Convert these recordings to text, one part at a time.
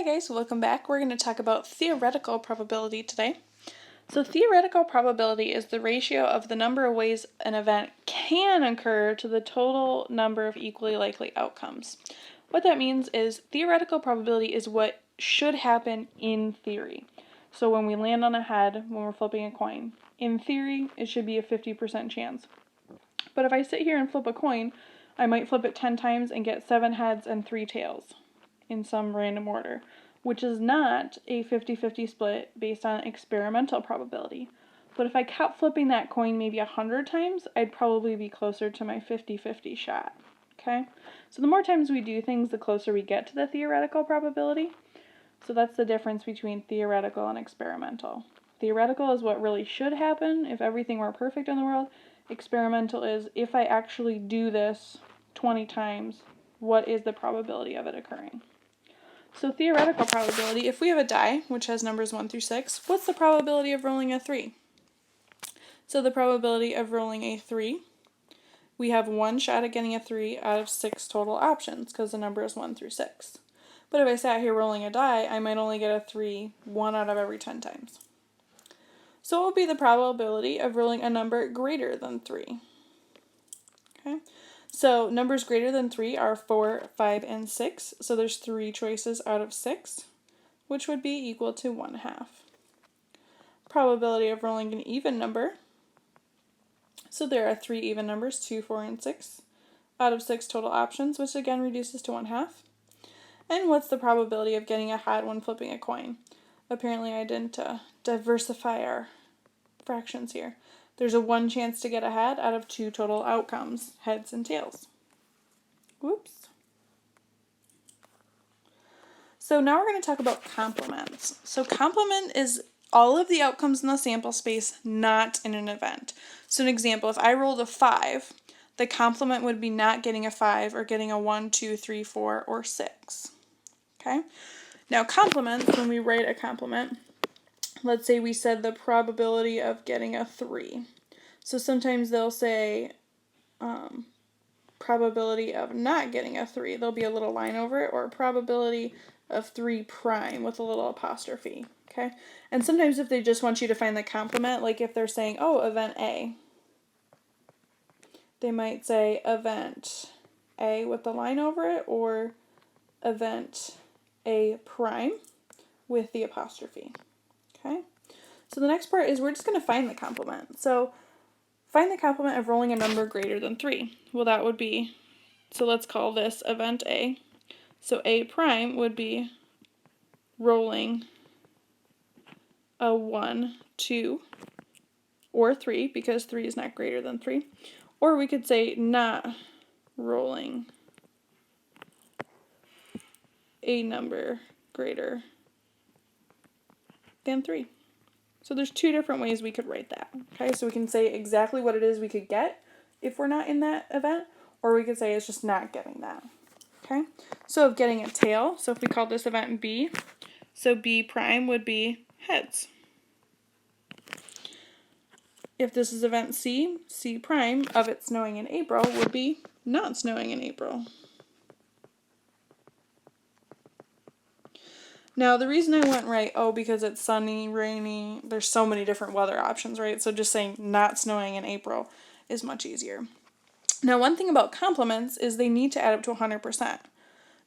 guys, welcome back. We're going to talk about theoretical probability today. So theoretical probability is the ratio of the number of ways an event can occur to the total number of equally likely outcomes. What that means is theoretical probability is what should happen in theory. So when we land on a head, when we're flipping a coin, in theory it should be a 50% chance. But if I sit here and flip a coin, I might flip it 10 times and get 7 heads and 3 tails in some random order, which is not a 50-50 split based on experimental probability. But if I kept flipping that coin maybe 100 times, I'd probably be closer to my 50-50 shot. Okay? So the more times we do things, the closer we get to the theoretical probability. So that's the difference between theoretical and experimental. Theoretical is what really should happen if everything were perfect in the world. Experimental is if I actually do this 20 times, what is the probability of it occurring? So theoretical probability, if we have a die, which has numbers 1 through 6, what's the probability of rolling a 3? So the probability of rolling a 3, we have one shot at getting a 3 out of 6 total options, because the number is 1 through 6. But if I sat here rolling a die, I might only get a 3 1 out of every 10 times. So what would be the probability of rolling a number greater than 3? Okay. So numbers greater than 3 are 4, 5, and 6. So there's 3 choices out of 6, which would be equal to 1/2. Probability of rolling an even number. So there are 3 even numbers, 2, 4, and 6, out of 6 total options, which again reduces to 1/2. And what's the probability of getting a head when flipping a coin? Apparently I didn't diversify our fractions here. There's a 1 chance to get a head out of 2 total outcomes, heads and tails. Whoops. So now we're going to talk about complements. So complement is all of the outcomes in the sample space not in an event. So an example, if I rolled a 5, the complement would be not getting a 5 or getting a 1, 2, 3, 4, or 6. Okay? Now complements, when we write a complement, let's say we said the probability of getting a 3. So sometimes they'll say probability of not getting a 3. There'll be a little line over it, or probability of 3 prime with a little apostrophe. Okay? And sometimes if they just want you to find the complement, like if they're saying, oh, event A, they might say event A with the line over it, or event A prime with the apostrophe. Okay? So the next part is we're just going to find the complement. So find the complement of rolling a number greater than 3. Well, that would be, so let's call this event A. So A prime would be rolling a 1, 2, or 3, because 3 is not greater than 3. Or we could say not rolling a number greater than 3. So there's 2 different ways we could write that. Okay, so we can say exactly what it is we could get if we're not in that event, or we could say it's just not getting that. Okay, so of getting a tail, so if we call this event B, so B prime would be heads. If this is event C, C prime of it snowing in April would be not snowing in April. Now, the reason I went right, because it's sunny, rainy, there's so many different weather options, right? So just saying not snowing in April is much easier. Now, one thing about complements is they need to add up to 100%.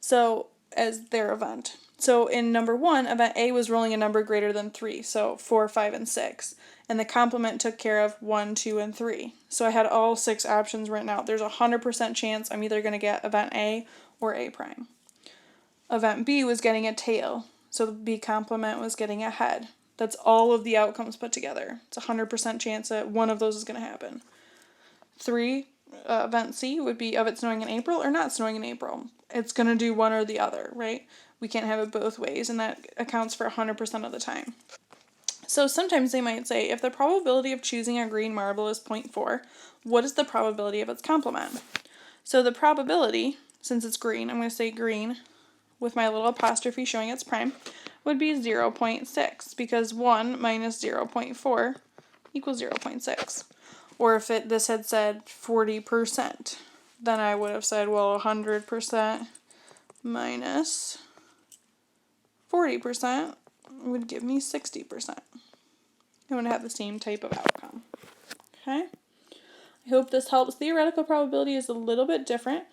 So, as their event. So, in number 1, event A was rolling a number greater than 3, so 4, 5, and 6. And the complement took care of 1, 2, and 3. So I had all 6 options written out. There's a 100% chance I'm either going to get event A or A prime. Event B was getting a tail. So the B complement was getting a head. That's all of the outcomes put together. It's a 100% chance that one of those is going to happen. 3, event C would be of it snowing in April or not snowing in April. It's going to do one or the other, right? We can't have it both ways, and that accounts for 100% of the time. So sometimes they might say, if the probability of choosing a green marble is 0.4, what is the probability of its complement? So the probability, since it's green, I'm going to say green with my little apostrophe showing its prime, would be 0.6, because 1 minus 0.4 equals 0.6. Or if this had said 40%, then I would have said, well, 100% minus 40% would give me 60%. I'm going to have the same type of outcome. Okay? I hope this helps. Theoretical probability is a little bit different.